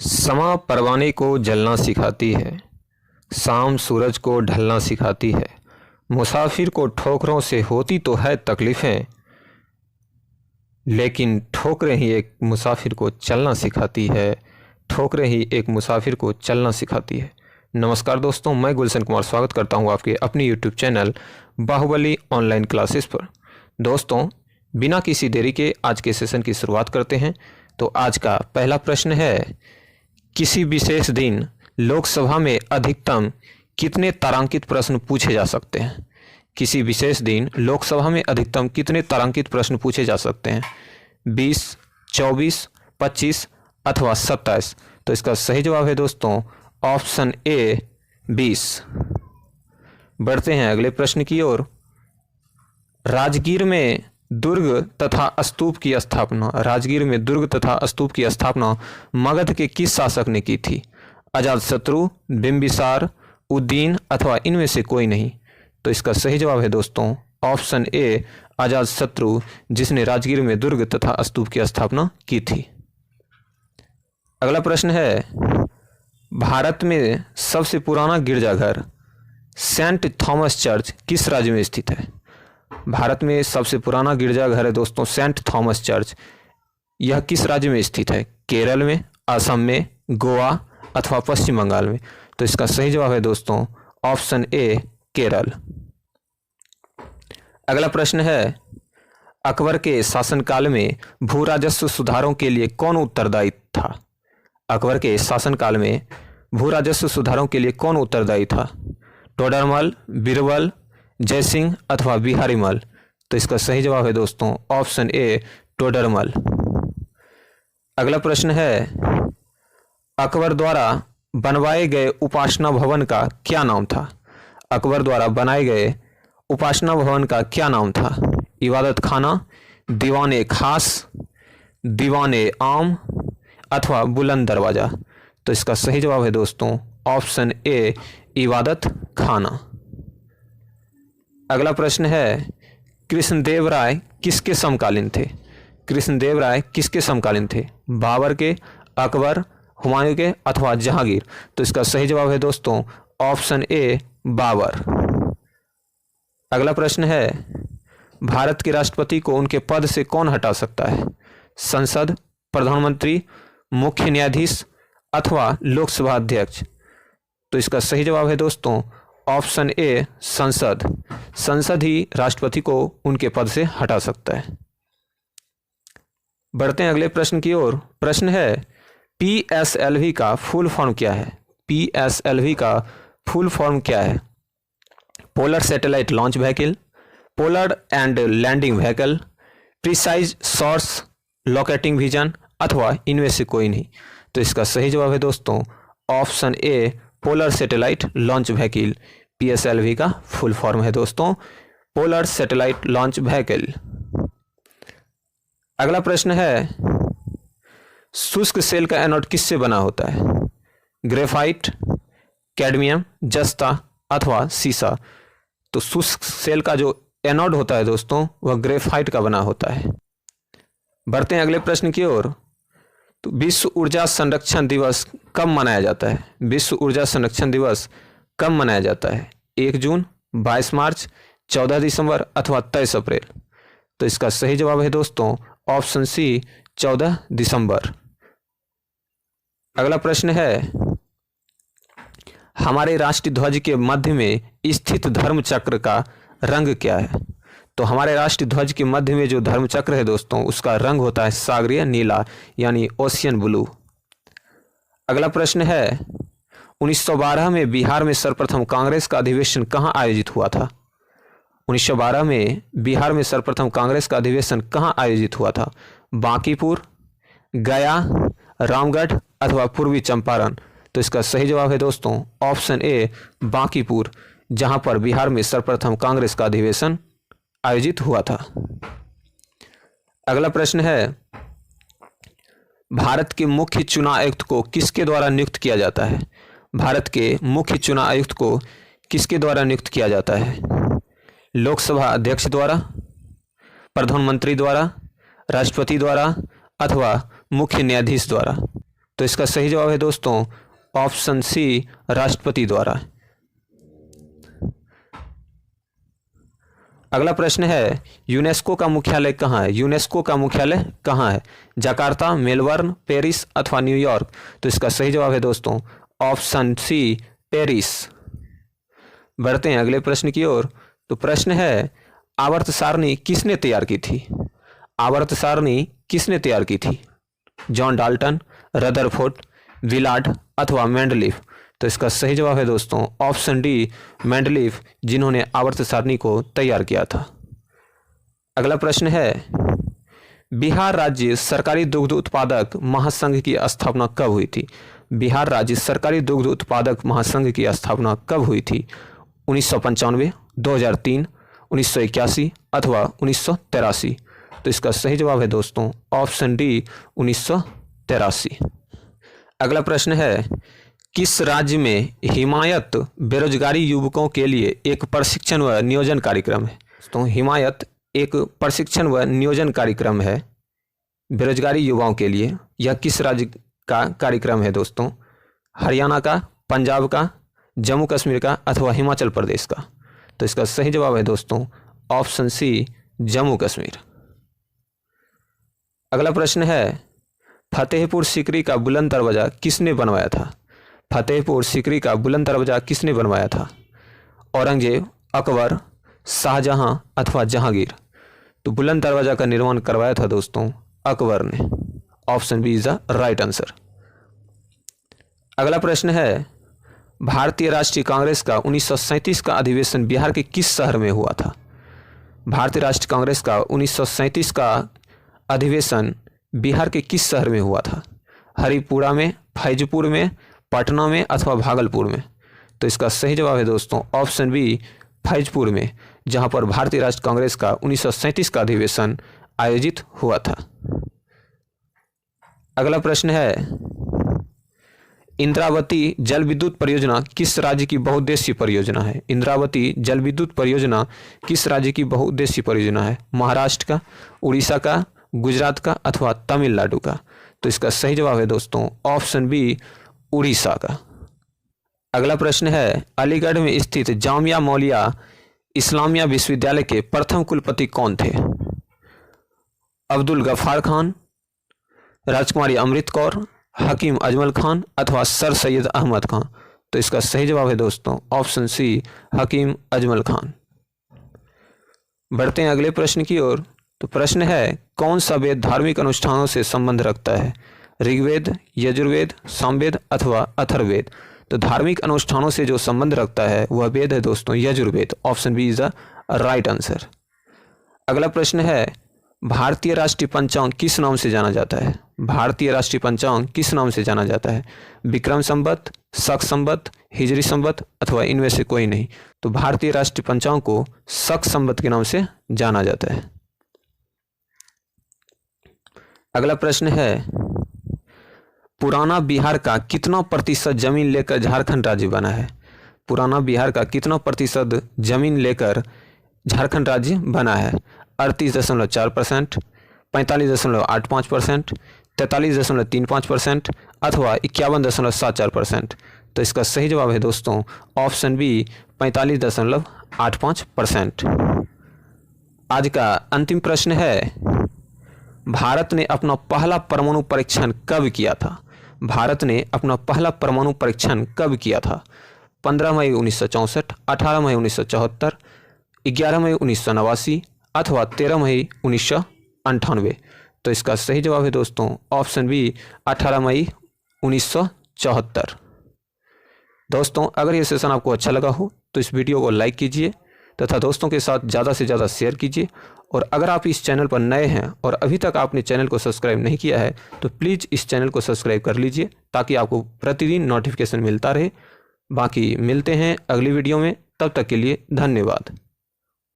समा परवाने को जलना सिखाती है, शाम सूरज को ढलना सिखाती है। मुसाफिर को ठोकरों से होती तो है तकलीफ़ें, लेकिन ठोकरें ही एक मुसाफिर को चलना सिखाती है। ठोकरें ही एक मुसाफिर को चलना सिखाती है। नमस्कार दोस्तों, मैं गुलशन कुमार स्वागत करता हूं आपके अपनी YouTube channel Baahubali online classes पर। दोस्तों, बिना किसी देरी के आज के सेशन की शुरुआत करते हैं। तो आज का पहला प्रश्न है, किसी विशेष दिन लोकसभा में अधिकतम कितने तारांकित प्रश्न पूछे जा सकते हैं? किसी विशेष दिन लोकसभा में अधिकतम कितने तारांकित प्रश्न पूछे जा सकते हैं? 20, 24, 25 अथवा 27। तो इसका सही जवाब है दोस्तों ऑप्शन ए 20। बढ़ते हैं अगले प्रश्न की ओर। राजगीर में दुर्ग तथा स्तूप की स्थापना मगध के किस शासक ने की थी? अजातशत्रु, बिंबिसार, उदयन अथवा इनमें से कोई नहीं। तो इसका सही जवाब है दोस्तों ऑप्शन ए अजातशत्रु, जिसने राजगीर में दुर्ग तथा स्तूप की स्थापना की थी। अगला प्रश्न है, भारत में सबसे पुराना गिरजाघर सेंट थॉमस चर्च किस राज्य में स्थित है? भारत में सबसे पुराना गिरजाघर है दोस्तों सेंट थॉमस चर्च। यह किस राज्य में स्थित है? केरल में, असम में, गोवा अथवा पश्चिम बंगाल में। तो इसका सही जवाब है दोस्तों ऑप्शन ए केरल। अगला प्रश्न है, अकबर के शासनकाल में भू राजस्व सुधारों के लिए कौन उत्तरदायी था? अकबर के शासनकाल में भू राजस्व सुधारों के लिए कौन उत्तरदायी था? टोडरमल, बीरबल, जयसिंह अथवा बिहारीमल। तो इसका सही जवाब है दोस्तों ऑप्शन ए टोडरमल। अगला प्रश्न है, अकबर द्वारा बनवाए गए उपासना भवन का क्या नाम था? अकबर द्वारा बनाए गए उपासना भवन का क्या नाम था? इबादत खाना, दीवाने खास, दीवाने आम अथवा बुलंद दरवाजा। तो इसका सही जवाब है दोस्तों ऑप्शन ए इबादत खाना। अगला प्रश्न है, कृष्णदेव राय किसके समकालीन थे? कृष्णदेव राय किसके समकालीन थे? बाबर के, अकबर, हुमायूं के अथवा जहांगीर। तो इसका सही जवाब है दोस्तों ऑप्शन ए बाबर। अगला प्रश्न है, भारत के राष्ट्रपति को उनके पद से कौन हटा सकता है? संसद, प्रधानमंत्री, मुख्य न्यायाधीश अथवा लोकसभा अध्यक्ष। तो इसका सही जवाब है दोस्तों ऑप्शन ए संसद। संसद ही राष्ट्रपति को उनके पद से हटा सकता है। बढ़ते हैं अगले प्रश्न की ओर। प्रश्न है, पीएसएलवी का फुल फॉर्म क्या है? पीएसएलवी का फुल फॉर्म क्या है? Polar satellite launch vehicle, polar and landing vehicle, precise source locating vision अथवा इनमें से कोई नहीं। तो इसका सही जवाब है दोस्तों option A polar satellite launch vehicle. PSLV का फुल फॉर्म है दोस्तों पोलर सैटेलाइट लॉन्च व्हीकल। अगला प्रश्न है, शुष्क सेल का एनोड किससे बना होता है? ग्रेफाइट, कैडमियम, जस्ता अथवा सीसा। तो शुष्क सेल का जो एनोड होता है दोस्तों वह ग्रेफाइट का बना होता है। बढ़ते हैं अगले प्रश्न की ओर। तो विश्व ऊर्जा संरक्षण दिवस कब मनाया जाता है? विश्व ऊर्जा संरक्षण दिवस कब मनाया जाता है? 1 जून, 22 मार्च, 14 दिसंबर अथवा 23 अप्रैल। तो इसका सही जवाब है दोस्तों ऑप्शन सी 14 दिसंबर। अगला प्रश्न है, हमारे राष्ट्रीय ध्वज के मध्य में स्थित धर्म चक्र का रंग क्या है? तो हमारे राष्ट्रीय ध्वज के मध्य में जो धर्म चक्र है दोस्तों उसका रंग होता है सागरीय नीला यानी ओशियन ब्लू। अगला प्रश्न है, 1912 में बिहार में सर्वप्रथम कांग्रेस का अधिवेशन कहाँ आयोजित हुआ था? 1912 में बिहार में सर्वप्रथम कांग्रेस का अधिवेशन कहाँ आयोजित हुआ था? बांकीपुर, गया, रामगढ़ अथवा पूर्वी चंपारण। तो इसका सही जवाब है दोस्तों ऑप्शन ए बांकीपुर, जहां पर बिहार में सर्वप्रथम कांग्रेस का अधिवेशन आयोजित हुआ था। अगला प्रश्न है, भारत के मुख्य चुनाव आयुक्त को किसके द्वारा नियुक्त किया जाता है? भारत के मुख्य चुनाव आयुक्त को किसके द्वारा नियुक्त किया जाता है? लोकसभा अध्यक्ष द्वारा, प्रधानमंत्री द्वारा, राष्ट्रपति द्वारा अथवा मुख्य न्यायाधीश द्वारा। तो इसका सही जवाब है दोस्तों ऑप्शन सी, राष्ट्रपति द्वारा। अगला प्रश्न है यूनेस्को का मुख्यालय कहाँ है? यूनेस्को का मुख्यालय कहाँ है? जकार्ता, मेलबर्न, पेरिस अथवा न्यूयॉर्क? तो इसका सही जवाब है दोस्तों ऑप्शन सी, पेरिस। बढ़ते हैं अगले प्रश्न की ओर। तो प्रश्न है आवर्त सारणी किसने तैयार की थी? आवर्त सारणी किसने तैयार की थी? जॉन डाल्टन, रदरफोर्ड, विलार्ड अथवा मेंडलीफ? तो इसका सही जवाब है दोस्तों ऑप्शन डी, मेंडलीफ, जिन्होंने आवर्त सारणी को तैयार किया था। अगला प्रश्न है बिहार राज्य सरकारी दुग्ध उत्पादक महासंघ की स्थापना कब हुई थी? बिहार राज्य सरकारी दुग्ध उत्पादक महासंघ की स्थापना कब हुई थी? 1995, 2003, 1981 अथवा 1983? तो इसका सही जवाब है दोस्तों ऑप्शन डी, 1983। अगला प्रश्न है किस राज्य में हिमायत बेरोजगारी युवकों के लिए एक प्रशिक्षण व नियोजन कार्यक्रम है? तो हिमायत एक प्रशिक्षण व नियोजन कार्यक्रम है बेरोजगारी युवाओं के लिए। यह किस राज्य का कार्यक्रम है दोस्तों? हरियाणा का, पंजाब का, जम्मू कश्मीर का अथवा हिमाचल प्रदेश का? तो इसका सही जवाब है दोस्तों ऑप्शन सी, जम्मू कश्मीर। अगला प्रश्न है फतेहपुर सीकरी का बुलंद दरवाजा किसने बनवाया था? फतेहपुर सीकरी का बुलंद दरवाजा किसने बनवाया था? औरंगजेब, अकबर, शाहजहां अथवा जहांगीर? तो बुलंद दरवाजा का निर्माण करवाया था दोस्तों अकबर ने। Option B is the right answer. अगला प्रश्न है भारतीय राष्ट्रीय कांग्रेस का 1937 का अधिवेशन बिहार के किस शहर में हुआ था? भारतीय राष्ट्रीय कांग्रेस का 1937 का अधिवेशन बिहार के किस शहर में हुआ था? हरिपुरा में, फैजपुर में, पटना में अथवा भागलपुर में? तो इसका सही जवाब है दोस्तों ऑप्शन बी, फैजपुर में, जहां पर भारतीय राष्ट्रीय कांग्रेस का 1937 का अधिवेशन आयोजित हुआ था। अगला प्रश्न है इंद्रावती जल विद्युत परियोजना किस राज्य की बहुउद्देशीय परियोजना है? इंद्रावती जल विद्युत परियोजना किस राज्य की बहुउद्देशीय परियोजना है? महाराष्ट्र का, उड़ीसा का, गुजरात का अथवा तमिलनाडु का? तो इसका सही जवाब है दोस्तों ऑप्शन बी, उड़ीसा का। अगला प्रश्न है अलीगढ़ में स्थित जामिया मौलिया इस्लामिया विश्वविद्यालय के प्रथम कुलपति कौन थे? अब्दुल गफ्फार खान, राजकुमारी अमृत कौर, हकीम अजमल खान अथवा सर सैयद अहमद खान? तो इसका सही जवाब है दोस्तों ऑप्शन सी, हकीम अजमल खान। बढ़ते हैं अगले प्रश्न की ओर। तो प्रश्न है कौन सा वेद धार्मिक अनुष्ठानों से संबंध रखता है? ऋग्वेद, यजुर्वेद, सामवेद अथवा अथर्ववेद? तो धार्मिक अनुष्ठानों से जो संबंध रखता है वह वेद है दोस्तों Yajurveda. Option B is the right answer. अगला प्रश्न है भारतीय राष्ट्रीय पंचांग किस नाम से जाना जाता है? भारतीय राष्ट्रीय पंचांग किस नाम से जाना जाता है? विक्रम संवत, शक संवत, हिजरी संवत अथवा इनमें से कोई नहीं? तो भारतीय राष्ट्रीय पंचांग को शक संवत के नाम से जाना जाता है। अगला प्रश्न है पुराना बिहार का कितना प्रतिशत जमीन लेकर झारखंड राज्य बना है? पुराना बिहार का कितना प्रतिशत जमीन लेकर झारखंड राज्य बना है? 38.4%, 45.85%, 43.35% अथवा 51.74%? तो इसका सही जवाब है दोस्तों ऑप्शन बी, 45.85%। आज का अंतिम प्रश्न है भारत ने अपना पहला परमाणु परीक्षण कब किया था? भारत ने अपना पहला परमाणु परीक्षण कब किया था? 15 मई 1964, 18 मई 1974, 11 मई 1989 अथवा 13 मई 1998? तो इसका सही जवाब है दोस्तों ऑप्शन बी, 18 मई 1974। दोस्तों अगर ये सेशन आपको अच्छा लगा हो तो इस वीडियो को लाइक कीजिए तथा दोस्तों के साथ ज़्यादा से ज़्यादा शेयर कीजिए। और अगर आप इस चैनल पर नए हैं और अभी तक आपने चैनल को सब्सक्राइब नहीं किया है तो प्लीज़ इस चैनल को सब्सक्राइब कर लीजिए ताकि आपको प्रतिदिन नोटिफिकेशन मिलता रहे। बाकी मिलते हैं अगली वीडियो में, तब तक के लिए धन्यवाद।